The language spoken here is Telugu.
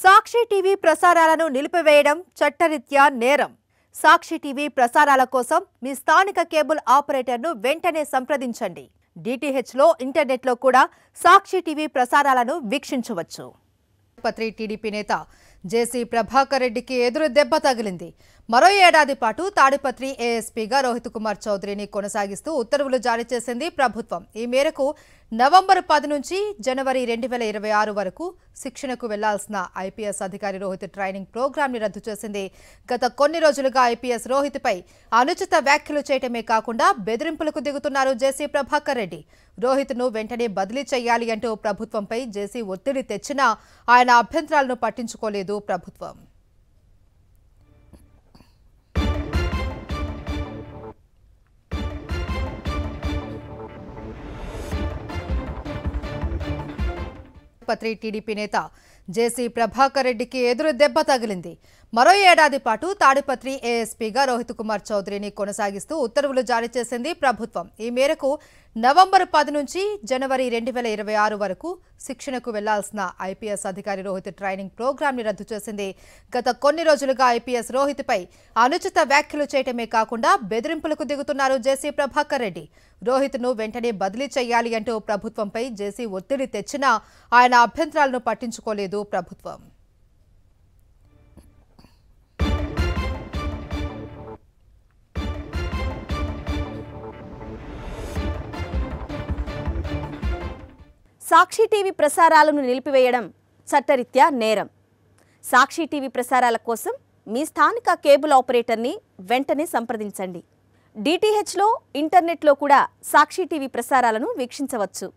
సాక్షి టీవీ ప్రసారాలను నిలిపివేయడం చట్టరీత్యా నేరం. సాక్షి టీవీ ప్రసారాల కోసం మీ స్థానిక కేబుల్ ఆపరేటర్ను వెంటనే సంప్రదించండి. డిటిహెచ్లో ఇంటర్నెట్లో కూడా సాక్షి టీవీ ప్రసారాలను వీక్షించవచ్చు. టీడీపీ నేత జేసీ ప్రభాకర్ రెడ్డికి ఎదురు దెబ్బ తగిలింది. మరో ఏడాది పాటు తాడిపత్రి ఏఎస్పీగా రోహిత్ కుమార్ చౌదరిని కొనసాగిస్తూ ఉత్తర్వులు జారీ చేసింది ప్రభుత్వం. ఈ మేరకు నవంబర్ 10 నుంచి జనవరి 2026 వరకు శిక్షణకు వెళ్లాల్సిన ఐపీఎస్ అధికారి రోహిత్ ట్రైనింగ్ ప్రోగ్రామ్ ని రద్దు చేసింది. గత కొన్ని రోజులుగా ఐపీఎస్ రోహిత్ పై అనుచిత వ్యాఖ్యలు చేయటమే కాకుండా బెదిరింపులకు దిగుతున్నారు జేసీ ప్రభాకర్ రెడ్డి. రోహిత్ ను వెంటనే బదిలీ చేయాలి అంటూ ప్రభుత్వంపై జేసీ ఒత్తిడి తెచ్చినా ఆయన అభ్యంతరాలను పట్టించుకోలేదు ప్రభుత్వం. టీడీపీ నేత జేసీ ప్రభాకర్ రెడ్డికి ఎదురు దెబ్బ తగిలింది. మరో ఏడాది పాటు తాడిపత్రి ఏఎస్పీగా రోహిత్ కుమార్ చౌదరిని కొనసాగిస్తూ ఉత్తర్వులు జారీ చేసింది ప్రభుత్వం. ఈ మేరకు నవంబర్ 10 నుంచి జనవరి 2026 వరకు శిక్షణకు వెళ్లాల్సిన ఐపీఎస్ అధికారి రోహిత్ ట్రైనింగ్ ప్రోగ్రామ్ ని రద్దు చేసింది. గత కొన్ని రోజులుగా ఐపీఎస్ రోహిత్ పై అనుచిత వ్యాఖ్యలు చేయటమే కాకుండా బెదిరింపులకు దిగుతున్నారు జేసీ ప్రభాకర్ రెడ్డి. రోహిత్ ను వెంటనే బదిలీ చేయాలి అంటూ ప్రభుత్వంపై జేసీ ఒత్తిడి తెచ్చినా ఆయన అభ్యంతరాలను పట్టించుకోలేదు ప్రభుత్వం. సాక్షి టీవీ ప్రసారాలను నిలిపివేయడం చట్టరీత్యా నేరం. సాక్షి టీవీ ప్రసారాల కోసం మీ స్థానిక కేబుల్ ఆపరేటర్ని వెంటనే సంప్రదించండి. డిటిహెచ్లో ఇంటర్నెట్లో కూడా సాక్షి టీవీ ప్రసారాలను వీక్షించవచ్చు.